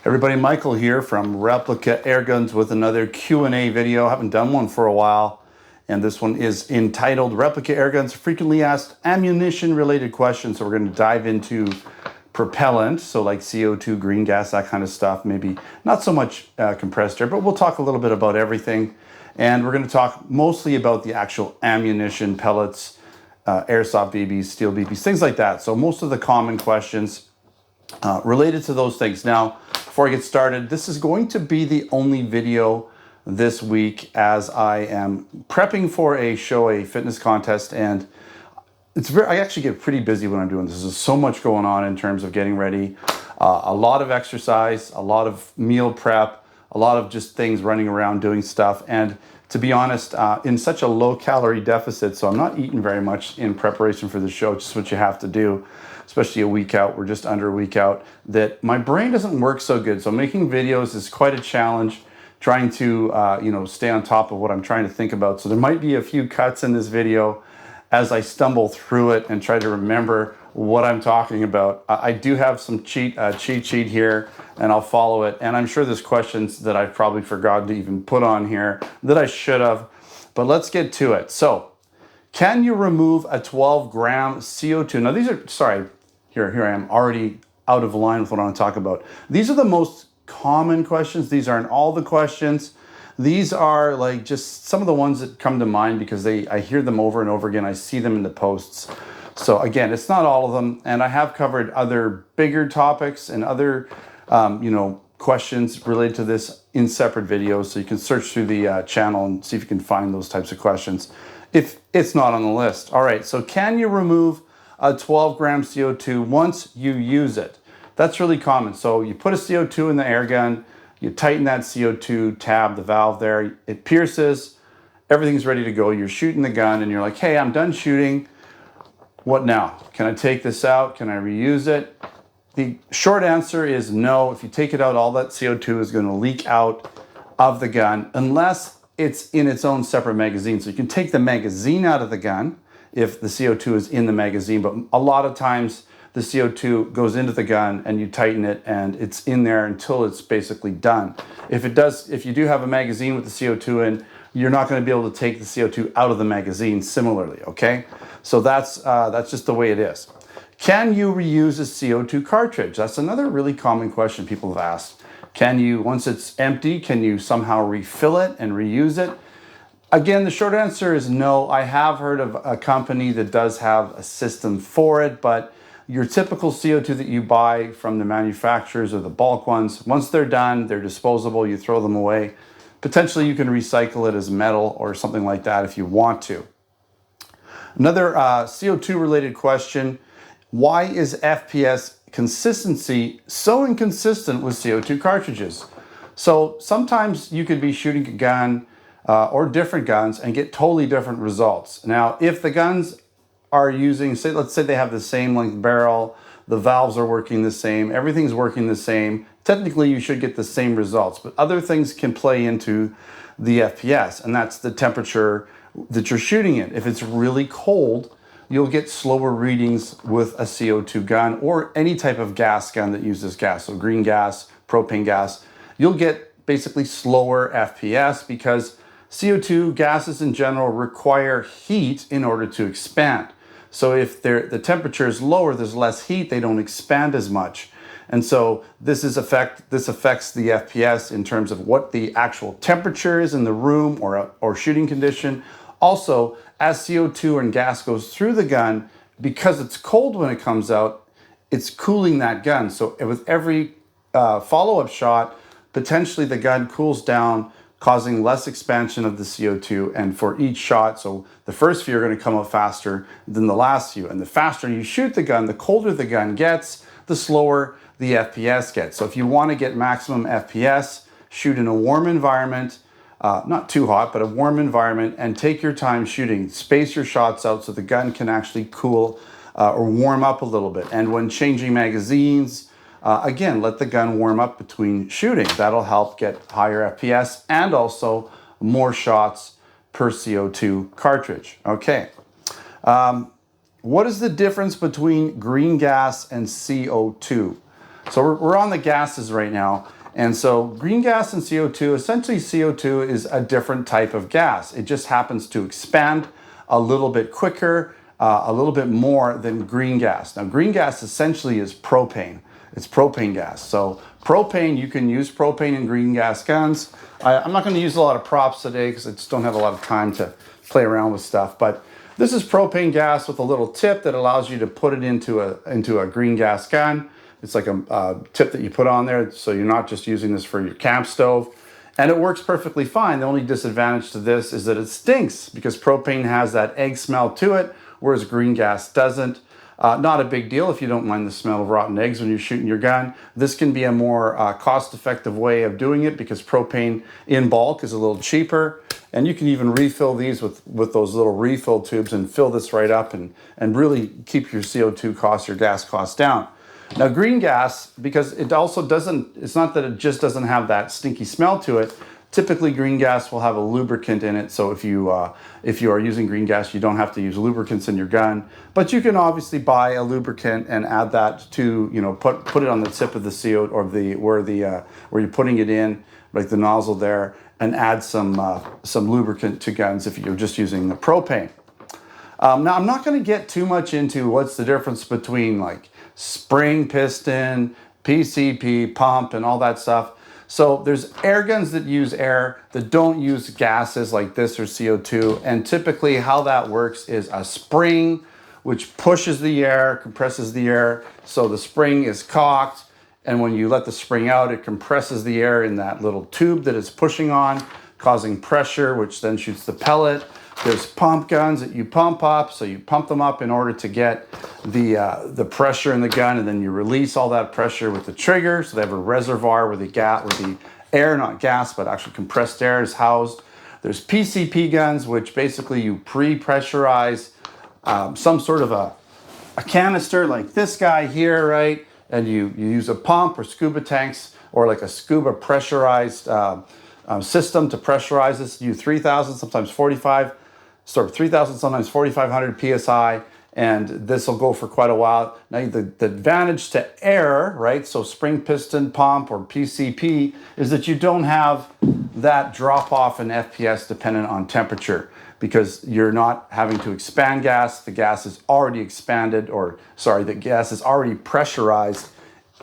Everybody, Michael here from Replica Airguns with another Q&A video. I haven't done one for a while, and this one is entitled Replica Airguns Frequently Asked Ammunition Related Questions. So we're going to dive into propellant, so like CO2, green gas, that kind of stuff. Maybe not so much compressed air, but we'll talk a little bit about everything. And we're going to talk mostly about the actual ammunition, pellets, airsoft BBs, steel BBs, things like that. So most of the common questions related to those things. Now, before I get started, this is going to be the only video this week as I am prepping for a fitness contest, and I actually get pretty busy when I'm doing this. There's so much going on in terms of getting ready, a lot of exercise, a lot of meal prep, a lot of just things running around doing stuff. And to be honest, in such a low calorie deficit, so I'm not eating very much in preparation for the show, just what you have to do, especially a week out. We're just under a week out, that my brain doesn't work so good. So making videos is quite a challenge, trying to stay on top of what I'm trying to think about. So there might be a few cuts in this video as I stumble through it and try to remember what I'm talking about. I do have some cheat sheet here, and I'll follow it. And I'm sure there's questions that I've probably forgotten to even put on here that I should have, but let's get to it. So, can you remove a 12-gram CO2? Now these are, sorry, here I am already out of line with what I want to talk about. These are the most common questions. These aren't all the questions. These are like just some of the ones that come to mind because I hear them over and over again. I see them in the posts. So again, it's not all of them. And I have covered other bigger topics and other, questions related to this in separate videos. So you can search through the channel and see if you can find those types of questions if it's not on the list. All right, so can you remove a 12-gram CO2 once you use it? That's really common. So you put a CO2 in the air gun, you tighten that CO2 tab, the valve there, it pierces, everything's ready to go. You're shooting the gun and you're like, hey, I'm done shooting. What now? Can I take this out? Can I reuse it? The short answer is no. If you take it out, all that CO2 is going to leak out of the gun unless it's in its own separate magazine. So you can take the magazine out of the gun if the CO2 is in the magazine, but a lot of times the CO2 goes into the gun and you tighten it and it's in there until it's basically done. If you do have a magazine with the CO2 in, you're not going to be able to take the CO2 out of the magazine similarly, okay? So that's just the way it is. Can you reuse a CO2 cartridge? That's another really common question people have asked. Can you, once it's empty, can you somehow refill it and reuse it? Again, the short answer is no. I have heard of a company that does have a system for it, but your typical CO2 that you buy from the manufacturers or the bulk ones, once they're done, they're disposable, you throw them away. Potentially you can recycle it as metal or something like that if you want to. Another CO2 related question, why is FPS consistency so inconsistent with CO2 cartridges? So sometimes you could be shooting a gun or different guns and get totally different results. Now, if the guns are using, let's say they have the same length barrel, the valves are working the same, everything's working the same, technically you should get the same results, but other things can play into the FPS, and that's the temperature that you're shooting in. If it's really cold, you'll get slower readings with a CO2 gun or any type of gas gun that uses gas, so green gas, propane gas. You'll get basically slower FPS because CO2 gases in general require heat in order to expand. So if the temperature is lower, there's less heat, they don't expand as much. And so this affects the FPS in terms of what the actual temperature is in the room or shooting condition. Also, as CO2 and gas goes through the gun, because it's cold when it comes out, it's cooling that gun. So with every follow-up shot, potentially the gun cools down, causing less expansion of the CO2, and for each shot, so the first few are going to come out faster than the last few, and the faster you shoot the gun, the colder the gun gets, the slower the FPS gets. So if you want to get maximum FPS, shoot in a warm environment, not too hot, but a warm environment, and take your time shooting. Space your shots out so the gun can actually cool or warm up a little bit. And when changing magazines, again, let the gun warm up between shooting. That'll help get higher FPS and also more shots per CO2 cartridge. Okay. What is the difference between green gas and CO2? So we're on the gases right now. And so green gas and CO2, essentially CO2 is a different type of gas. It just happens to expand a little bit quicker, a little bit more than green gas. Now green gas essentially is propane. It's propane gas. So propane, you can use propane in green gas guns. I'm not going to use a lot of props today because I just don't have a lot of time to play around with stuff. But this is propane gas with a little tip that allows you to put it into a green gas gun. It's like a tip that you put on there, so you're not just using this for your camp stove. And it works perfectly fine. The only disadvantage to this is that it stinks because propane has that egg smell to it, whereas green gas doesn't. Not a big deal if you don't mind the smell of rotten eggs when you're shooting your gun. This can be a more cost-effective way of doing it because propane in bulk is a little cheaper. And you can even refill these with those little refill tubes and fill this right up and really keep your CO2 costs, your gas costs down. Now green gas, because it also doesn't, it's not that it just doesn't have that stinky smell to it. Typically green gas will have a lubricant in it, so if you are using green gas, you don't have to use lubricants in your gun. But you can obviously buy a lubricant and add that to, you know, put it on the tip of the CO or where you're putting it in, like the nozzle there, and add some lubricant to guns if you're just using the propane. Now I'm not going to get too much into what's the difference between like spring piston, PCP, pump, and all that stuff. So there's air guns that use air that don't use gases like this or CO2. And typically how that works is a spring which pushes the air, compresses the air. So the spring is cocked. And when you let the spring out, it compresses the air in that little tube that it's pushing on, causing pressure, which then shoots the pellet. There's pump guns that you pump up, so you pump them up in order to get the pressure in the gun, and then you release all that pressure with the trigger. So they have a reservoir where the air, not gas, but actually compressed air is housed. There's PCP guns, which basically you pre-pressurize some sort of a canister like this guy here, right? And you use a pump or scuba tanks or like a scuba pressurized system to pressurize this. You 3,000, sometimes 3,000, sometimes 4,500 psi, and this will go for quite a while. Now the advantage to air, right, so spring piston pump or PCP, is that you don't have that drop off in FPS dependent on temperature because you're not having to expand gas. The gas is already expanded, the gas is already pressurized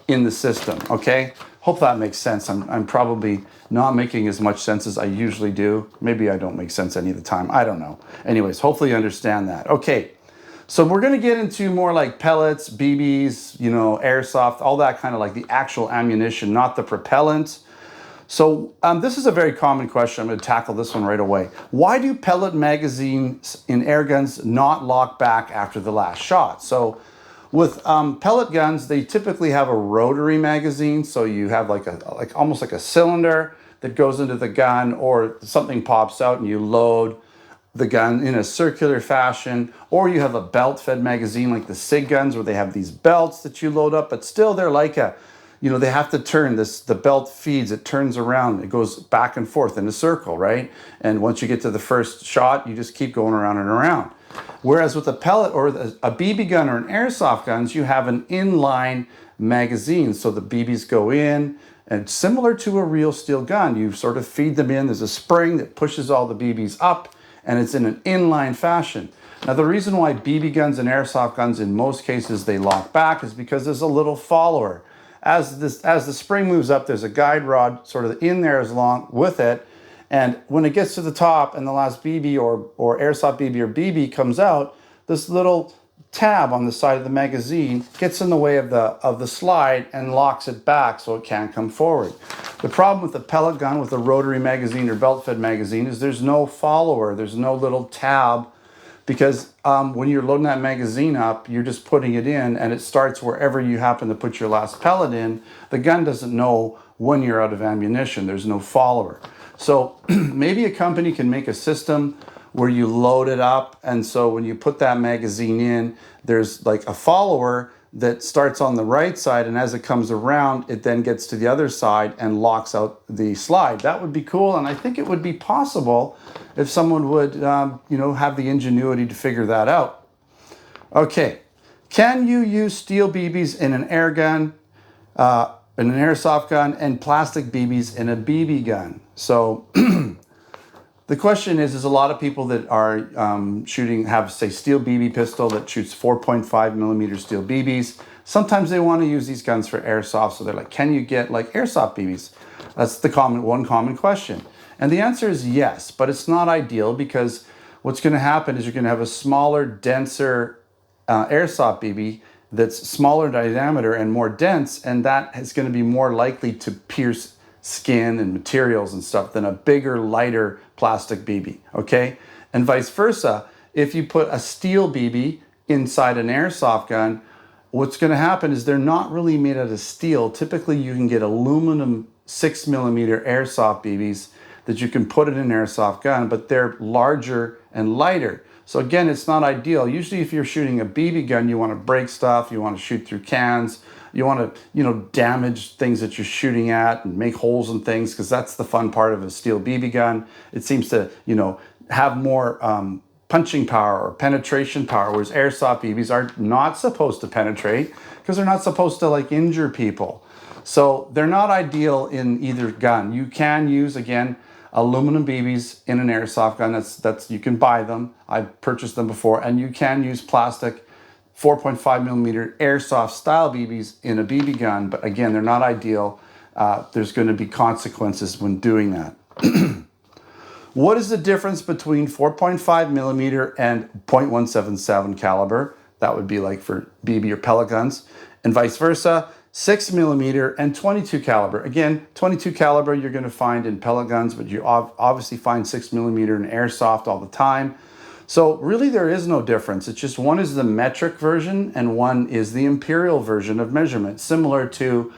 in the system, okay? Hope that makes sense. I'm probably not making as much sense as I usually do. Maybe I don't make sense any of the time. I don't know. Anyways, hopefully you understand that. Okay, so we're going to get into more like pellets, BBs, you know, airsoft, all that kind of like the actual ammunition, not the propellant. So this is a very common question. I'm going to tackle this one right away. Why do pellet magazines in air guns not lock back after the last shot? So with pellet guns, they typically have a rotary magazine. So you have almost like a cylinder that goes into the gun, or something pops out and you load the gun in a circular fashion, or you have a belt-fed magazine like the SIG guns where they have these belts that you load up, but still they're like they have to turn the belt feeds, it turns around, it goes back and forth in a circle, right? And once you get to the first shot, you just keep going around and around. Whereas with a pellet or a BB gun or an airsoft guns, you have an inline magazine. So the BBs go in, and similar to a real steel gun, you sort of feed them in. There's a spring that pushes all the BBs up, and it's in an inline fashion. Now the reason why BB guns and airsoft guns in most cases they lock back is because there's a little follower. As the spring moves up, there's a guide rod sort of in there along with it. And when it gets to the top and the last BB or airsoft BB or BB comes out, this little tab on the side of the magazine gets in the way of the slide and locks it back so it can't come forward. The problem with the pellet gun with a rotary magazine or belt-fed magazine is there's no follower, there's no little tab, because when you're loading that magazine up, you're just putting it in and it starts wherever you happen to put your last pellet in. The gun doesn't know when you're out of ammunition. There's no follower. So maybe a company can make a system where you load it up, and so when you put that magazine in, there's like a follower that starts on the right side, and as it comes around, it then gets to the other side and locks out the slide. That would be cool, and I think it would be possible if someone would have the ingenuity to figure that out. Okay, can you use steel BBs in an air gun? in an airsoft gun, and plastic BBs in a BB gun. So the question is a lot of people that are shooting have, say, steel BB pistol that shoots 4.5 millimeter steel BBs. Sometimes they want to use these guns for airsoft, so they're like, can you get like airsoft BBs? That's the one common question. And the answer is yes, but it's not ideal, because what's going to happen is you're going to have a smaller, denser airsoft BB that's smaller diameter and more dense, and that is going to be more likely to pierce skin and materials and stuff than a bigger, lighter plastic BB, okay? And vice versa, if you put a steel BB inside an airsoft gun, what's going to happen is they're not really made out of steel. Typically, you can get aluminum 6 millimeter airsoft BBs that you can put in an airsoft gun, but they're larger and lighter. So again, it's not ideal. Usually if you're shooting a BB gun, you want to break stuff, you want to shoot through cans, you want to, damage things that you're shooting at and make holes in things, because that's the fun part of a steel BB gun. It seems to, have more punching power or penetration power, whereas airsoft BBs are not supposed to penetrate because they're not supposed to like injure people. So they're not ideal in either gun. You can use, again, aluminum BBs in an airsoft gun. That's you can buy them. I've purchased them before, and you can use plastic 4.5 millimeter airsoft style BBs in a BB gun. But again, they're not ideal. There's going to be consequences when doing that. What is the difference between 4.5 millimeter and .177 caliber? That would be like for BB or pellet guns, and vice versa. 6 millimeter and 22 caliber. Again, 22 caliber you're going to find in pellet guns, but you obviously find 6 millimeter in airsoft all the time. So really there is no difference. It's just one is the metric version and one is the imperial version of measurement. Similar to,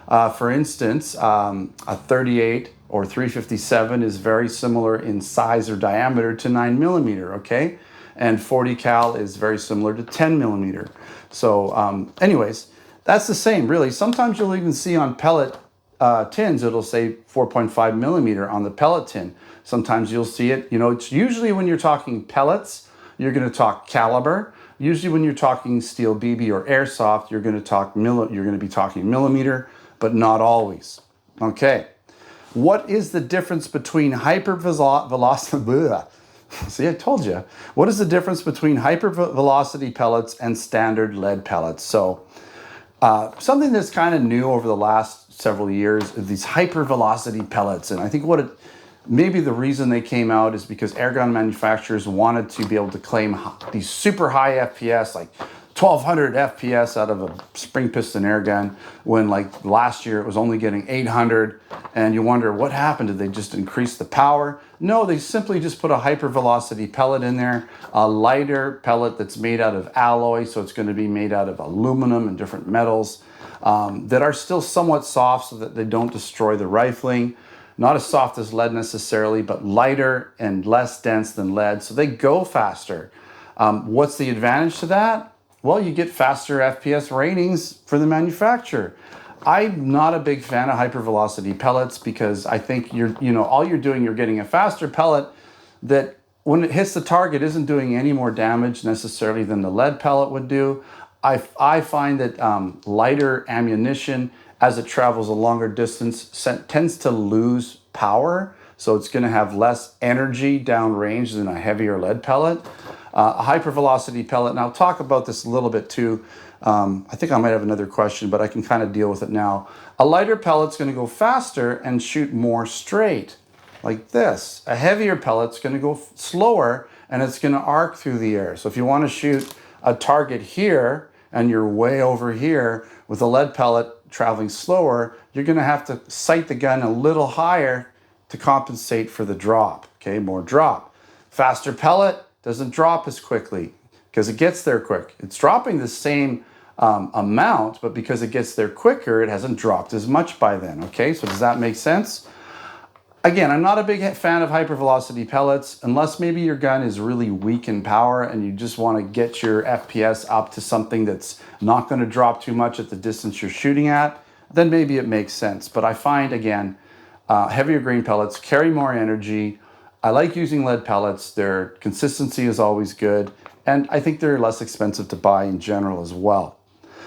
for instance, a 38 or 357 is very similar in size or diameter to 9 millimeter, okay? And 40 cal is very similar to 10 millimeter. So anyways, that's the same, really. Sometimes you'll even see on pellet tins, it'll say 4.5 millimeter on the pellet tin. Sometimes you'll see it, it's usually when you're talking pellets, you're going to talk caliber. Usually when you're talking steel BB or airsoft, you're going to be talking millimeter, but not always. Okay. What is the difference between hypervelocity? See, I told you. What is the difference between hypervelocity pellets and standard lead pellets? So, something that's kind of new over the last several years is these hypervelocity pellets. And I think maybe the reason they came out is because airgun manufacturers wanted to be able to claim these super high FPS, like 1200 FPS out of a spring piston airgun, when like last year it was only getting 800, and you wonder what happened. Did they just increase the power? No, they simply just put a hypervelocity pellet in there, a lighter pellet that's made out of alloy, so it's going to be made out of aluminum and different metals that are still somewhat soft so that they don't destroy the rifling. Not as soft as lead necessarily, but lighter and less dense than lead, so they go faster. What's the advantage to that? Well, you get faster FPS ratings for the manufacturer. I'm not a big fan of hypervelocity pellets because I think you're getting a faster pellet that when it hits the target isn't doing any more damage necessarily than the lead pellet would do. I find that lighter ammunition, as it travels a longer distance, tends to lose power. So it's going to have less energy downrange than a heavier lead pellet. A hypervelocity pellet, and I'll talk about this a little bit too. I think I might have another question, but I can kind of deal with it now. A lighter pellet's going to go faster and shoot more straight, like this. A heavier pellet's going to go slower, and it's going to arc through the air. So if you want to shoot a target here, and you're way over here, with a lead pellet traveling slower, you're going to have to sight the gun a little higher to compensate for the drop, okay? More drop. Faster pellet doesn't drop as quickly because it gets there quick. It's dropping the same amount, but because it gets there quicker, it hasn't dropped as much by then, okay? So does that make sense? Again, I'm not a big fan of hypervelocity pellets unless maybe your gun is really weak in power and you just want to get your FPS up to something that's not going to drop too much at the distance you're shooting at, then maybe it makes sense. But I find, again, heavier grain pellets carry more energy. I like using lead pellets. Their consistency is always good, and I think they're less expensive to buy in general as well.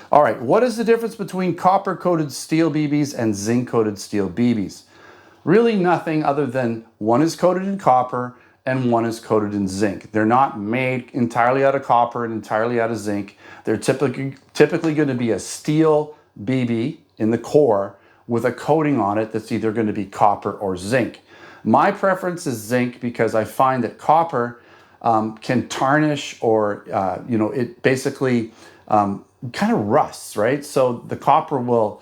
All right, what is the difference between copper-coated steel BBs and zinc-coated steel BBs? Really nothing other than one is coated in copper and one is coated in zinc. They're not made entirely out of copper and entirely out of zinc. They're typically going to be a steel BB in the core with a coating on it that's either going to be copper or zinc. My preference is zinc because I find that copper can tarnish or, it basically kind of rusts, right? So the copper will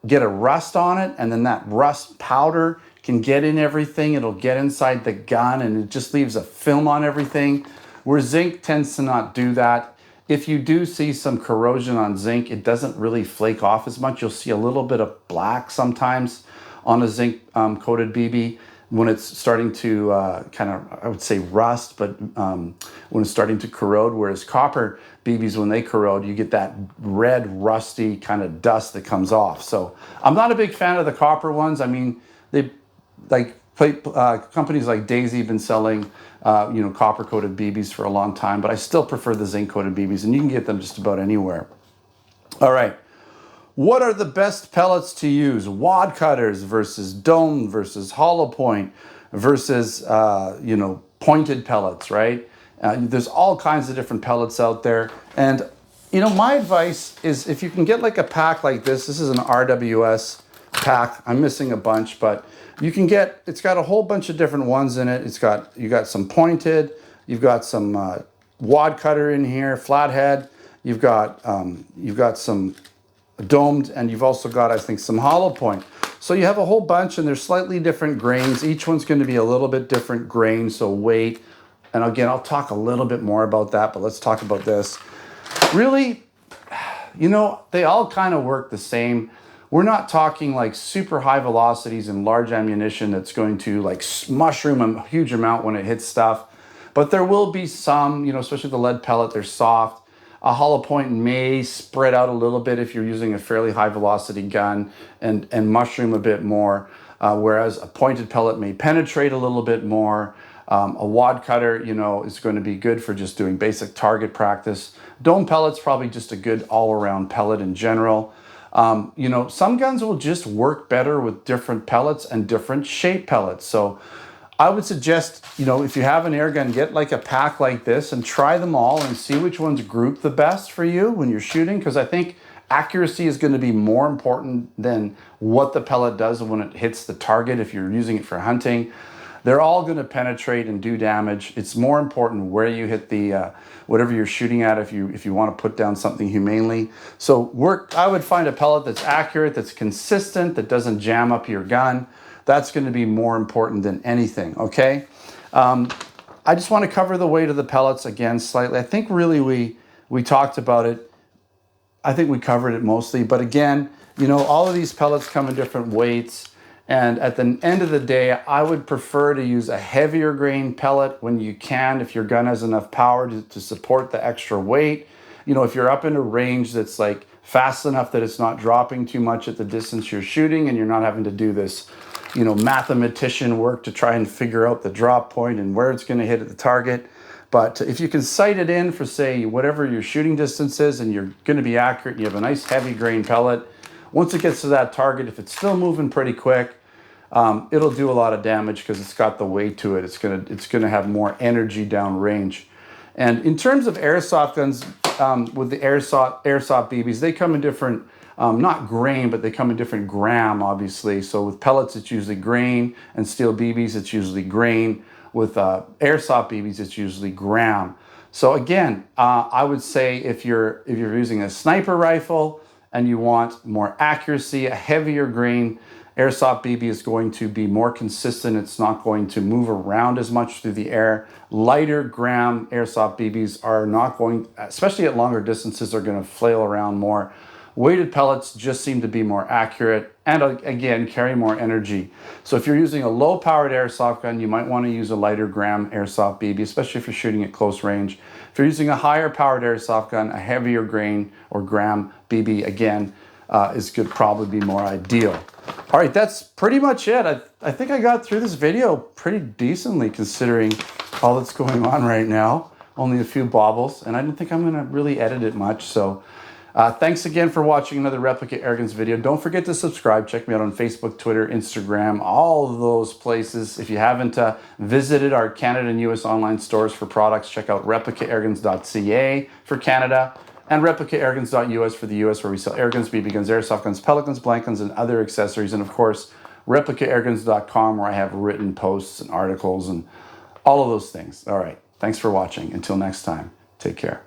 get a rust on it, and then that rust powder can get in everything. It'll get inside the gun, and it just leaves a film on everything, where zinc tends to not do that. If you do see some corrosion on zinc, it doesn't really flake off as much. You'll see a little bit of black sometimes on a zinc coated BB when it's starting to kind of, I would say rust, but when it's starting to corrode, whereas copper BBs, when they corrode, you get that red, rusty kind of dust that comes off. So I'm not a big fan of the copper ones. I mean, companies like Daisy have been selling, copper-coated BBs for a long time, but I still prefer the zinc-coated BBs, and you can get them just about anywhere. All right. What are the best pellets to use? Wad cutters versus dome versus hollow point versus, pointed pellets, right? There's all kinds of different pellets out there. And, my advice is if you can get like a pack like this is an RWS pack. I'm missing a bunch, but you can get, it's got a whole bunch of different ones in it. You got some pointed, you've got some wad cutter in here, flathead, you've got some domed, and you've also got, I think, some hollow point. So you have a whole bunch, and there's slightly different grains. Each one's going to be a little bit different grain, so weight. And again, I'll talk a little bit more about that, but let's talk about this. Really, they all kind of work the same. We're not talking like super high velocities and large ammunition that's going to like mushroom a huge amount when it hits stuff. But there will be some, especially the lead pellet, they're soft. A hollow point may spread out a little bit if you're using a fairly high velocity gun and mushroom a bit more, whereas a pointed pellet may penetrate a little bit more. A wad cutter, is going to be good for just doing basic target practice. Dome pellet's probably just a good all-around pellet in general. Some guns will just work better with different pellets and different shape pellets. So I would suggest, if you have an air gun, get like a pack like this and try them all and see which ones group the best for you when you're shooting, because I think accuracy is going to be more important than what the pellet does when it hits the target if you're using it for hunting. They're all going to penetrate and do damage. It's more important where you hit the whatever you're shooting at if you want to put down something humanely. So I would find a pellet that's accurate, that's consistent, that doesn't jam up your gun. That's going to be more important than anything, okay? I just want to cover the weight of the pellets again slightly. I think really we talked about it. I think we covered it mostly. But again, all of these pellets come in different weights. And at the end of the day, I would prefer to use a heavier grain pellet when you can, if your gun has enough power to support the extra weight. If you're up in a range that's like fast enough that it's not dropping too much at the distance you're shooting and you're not having to do this, mathematician work to try and figure out the drop point and where it's going to hit at the target. But if you can sight it in for, say, whatever your shooting distance is and you're going to be accurate and you have a nice heavy grain pellet, once it gets to that target, if it's still moving pretty quick, it'll do a lot of damage because it's got the weight to it. It's gonna have more energy downrange. And in terms of airsoft guns, with the airsoft BBs, they come in different, not grain, but they come in different gram, obviously. So with pellets, it's usually grain, and steel BBs, it's usually grain. With airsoft BBs, it's usually gram. So again, I would say if you're using a sniper rifle and you want more accuracy, a heavier grain airsoft BB is going to be more consistent. It's not going to move around as much through the air. Lighter gram airsoft BBs are not going, especially at longer distances, are going to flail around more. Weighted pellets just seem to be more accurate and again, carry more energy. So if you're using a low powered airsoft gun, you might want to use a lighter gram airsoft BB, especially if you're shooting at close range. If you're using a higher powered airsoft gun, a heavier grain or gram BB, again, could probably be more ideal. All right, that's pretty much it. I think I got through this video pretty decently considering all that's going on right now. Only a few bobbles, and I don't think I'm gonna really edit it much. So Thanks again for watching another Replica Airguns video. Don't forget to subscribe. Check me out on Facebook, Twitter, Instagram, all of those places. If you haven't visited our Canada and US online stores for products, check out replicaairguns.ca for Canada and replicaairguns.us for the US, where we sell airguns, BB guns, airsoft guns, pellet guns, blank guns, and other accessories. And of course, replicaairguns.com, where I have written posts and articles and all of those things. All right. Thanks for watching. Until next time, take care.